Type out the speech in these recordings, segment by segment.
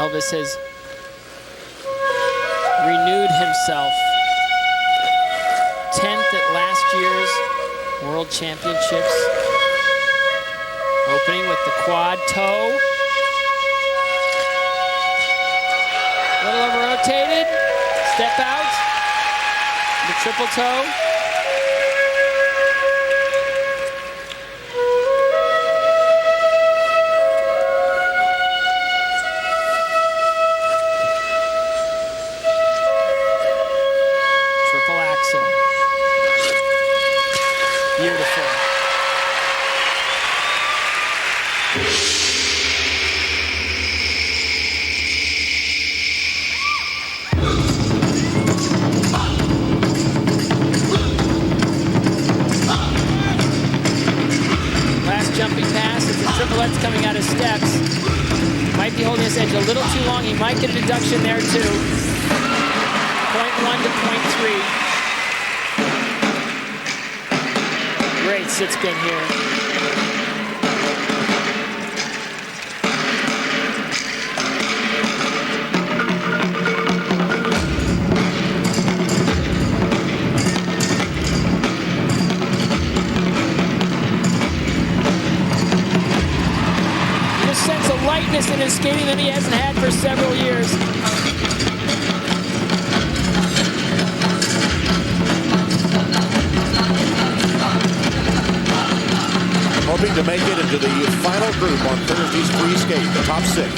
Elvis has renewed himself. 10th at last year's World Championships. Opening with the quad toe. A little over rotated. Step out. The triple toe. Triple axel. Beautiful. Last jumping pass is the triplets coming out of steps. Might be holding his edge a little too long. He might get a deduction there too. 0.1 to 0.3. Great sit spin here. Sense of lightness in his skating that he hasn't had for several years. Hoping to make it into the final group on Thursday's free skate, the top 6.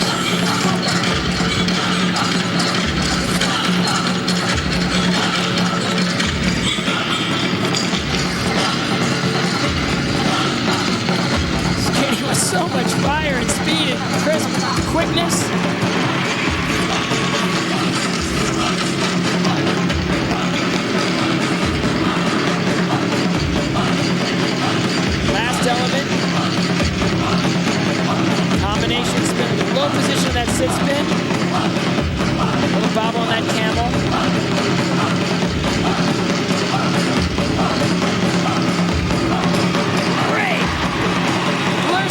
So much fire and speed and crisp quickness. Last element. Combination spin. The low position of that sit spin. Little bobble on that camel.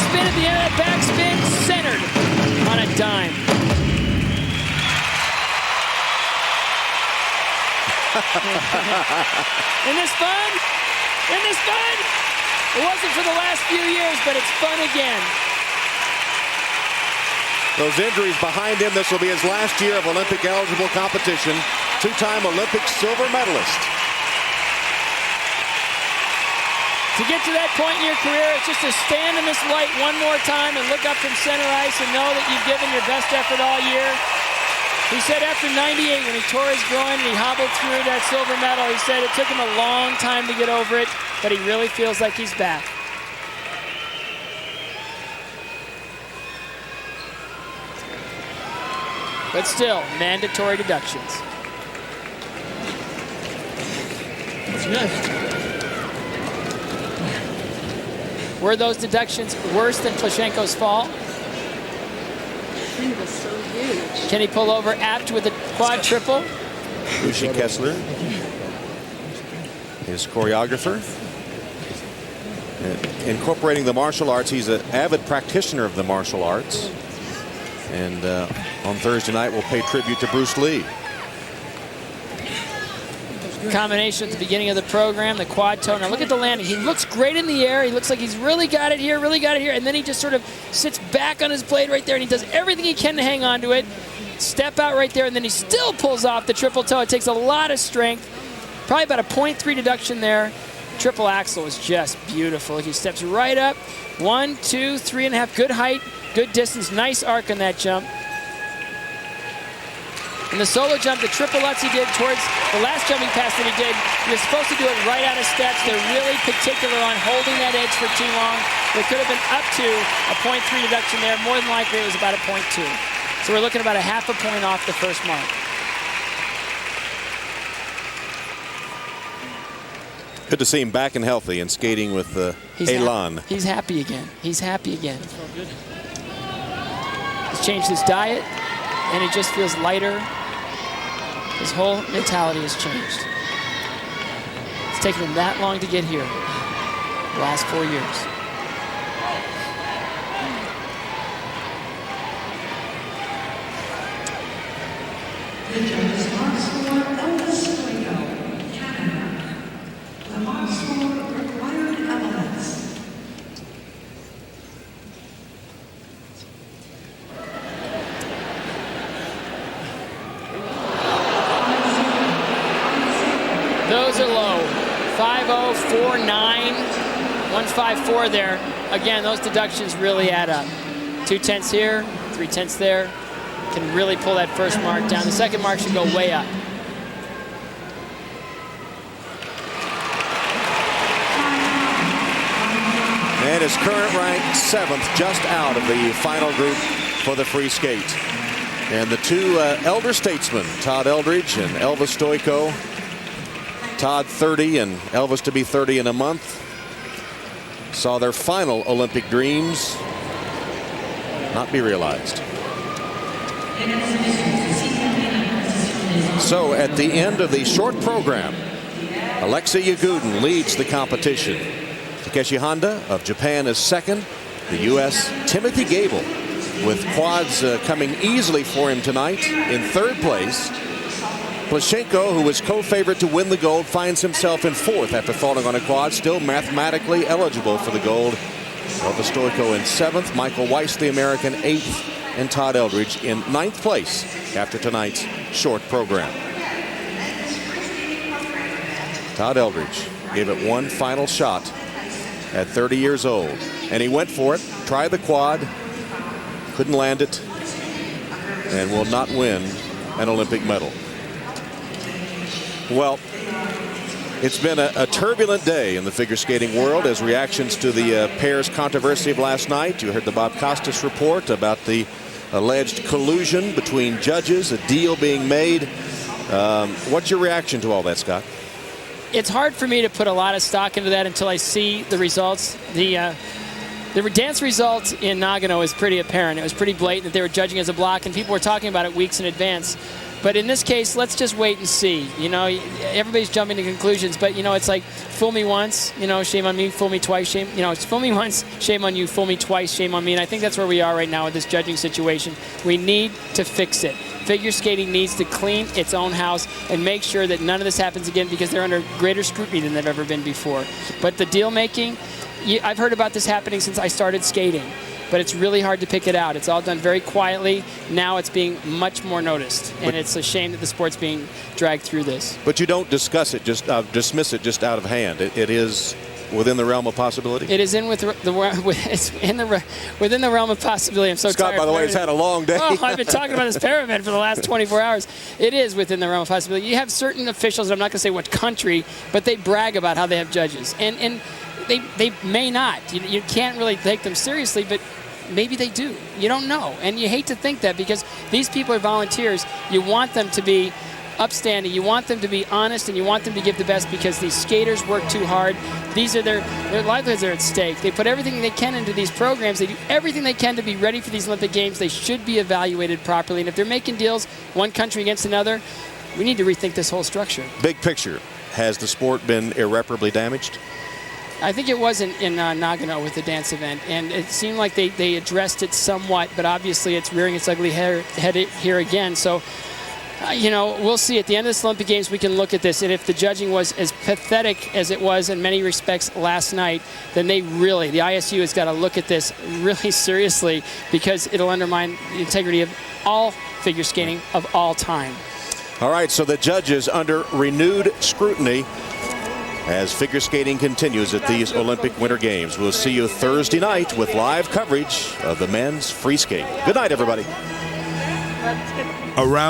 Spin at the end of that backspin, centered on a dime. Isn't this fun? Isn't this fun? It wasn't for the last few years, but it's fun again. Those injuries behind him, this will be his last year of Olympic eligible competition. Two-time Olympic silver medalist. To get to that point in your career, it's just to stand in this light one more time and look up from center ice and know that you've given your best effort all year. He said after 98, when he tore his groin and he hobbled through that silver medal, he said it took him a long time to get over it, but he really feels like he's back. But still, mandatory deductions. That's good. Were those deductions worse than Plashenko's fall? He was so huge. Can he pull over apt with a quad triple? Lucy Kessler, his choreographer. Incorporating the martial arts, he's an avid practitioner of the martial arts. And on Thursday night, we'll pay tribute to Bruce Lee. Combination at the beginning of the program, the quad toe. Now look at the landing. He looks great in the air. He looks like he's really got it here, and then he just sort of sits back on his blade right there, and he does everything he can to hang on to it. Step out right there, and then he still pulls off the triple toe. It takes a lot of strength. Probably about a 0.3 deduction there. Triple axel is just beautiful. He steps right up. 1, 2, 3.5. Good height, good distance, nice arc on that jump. And the solo jump, the triple lutz he did towards the last jumping pass that he did, he was supposed to do it right out of steps. They're really particular on holding that edge for too long. There could have been up to a 0.3 deduction there. More than likely, it was about a 0.2. So we're looking about a half a point off the first mark. Good to see him back and healthy and skating with elan. He's happy again. He's happy again. He's changed his diet, and he just feels lighter. His whole mentality has changed. It's taken him that long to get here, the last 4 years. The judges marks for Elvis Stojko, Canada. The marks for required elements. Those are low. 5.0, 4.9, 1.54 there. Again, those deductions really add up. 2/10 here, 3/10 there. Can really pull that first mark down. The second mark should go way up. And his current rank 7th, just out of the final group for the free skate. And the two elder statesmen, Todd Eldridge and Elvis Stojko. Todd 30 and Elvis to be 30 in a month. Saw their final Olympic dreams not be realized. So at the end of the short program, Alexei Yagudin leads the competition. Takeshi Honda of Japan is second. The U.S. Timothy Gable, with quads coming easily for him tonight, in third place. Plashenko, who was co-favorite to win the gold, finds himself in fourth after falling on a quad, still mathematically eligible for the gold. Elvis Stojko in 7th, Michael Weiss, the American, 8th, and Todd Eldridge in 9th place after tonight's short program. Todd Eldridge gave it one final shot at 30 years old, and he went for it, tried the quad, couldn't land it, and will not win an Olympic medal. Well, it's been a turbulent day in the figure skating world as reactions to the pair's controversy of last night. You heard the Bob Costas report about the alleged collusion between judges, a deal being made. What's your reaction to all that, Scott? It's hard for me to put a lot of stock into that until I see the results. The dance result in Nagano is pretty apparent. It was pretty blatant that they were judging as a block, and people were talking about it weeks in advance. But in this case, let's just wait and see. You know, everybody's jumping to conclusions, but, you know, it's like, fool me once, you know, shame on me, fool me twice, shame, you know, it's fool me once, shame on you, fool me twice, shame on me. And I think that's where we are right now with this judging situation. We need to fix it. Figure skating needs to clean its own house and make sure that none of this happens again, because they're under greater scrutiny than they've ever been before. But the deal making, I've heard about this happening since I started skating, but it's really hard to pick it out. It's all done very quietly. Now it's being much more noticed, and it's a shame that the sport's being dragged through this. But you don't dismiss it just out of hand. It is within the realm of possibility. It is within the realm of possibility. I'm so Scott, tired. by the way, has had a long day. Oh, I've been talking about this pyramid for the last 24 hours. It is within the realm of possibility. You have certain officials, I'm not going to say what country, but they brag about how they have judges, and they may not. You can't really take them seriously, but maybe they do. You don't know. And you hate to think that, because these people are volunteers. You want them to be upstanding. You want them to be honest, and you want them to give the best, because these skaters work too hard. These are their livelihoods are at stake. They put everything they can into these programs. They do everything they can to be ready for these Olympic Games. They should be evaluated properly. And if they're making deals one country against another, we need to rethink this whole structure. Big picture, has the sport been irreparably damaged? I think it was in Nagano with the dance event, and it seemed like they addressed it somewhat, but obviously it's rearing its ugly head here again. So, you know, we'll see. At the end of this Olympic Games, we can look at this, and if the judging was as pathetic as it was in many respects last night, then the ISU has got to look at this really seriously, because it'll undermine the integrity of all figure skating of all time. All right, so the judges under renewed scrutiny as figure skating continues at these Olympic Winter Games. We'll see you Thursday night with live coverage of the men's free skate. Good night, everybody. Around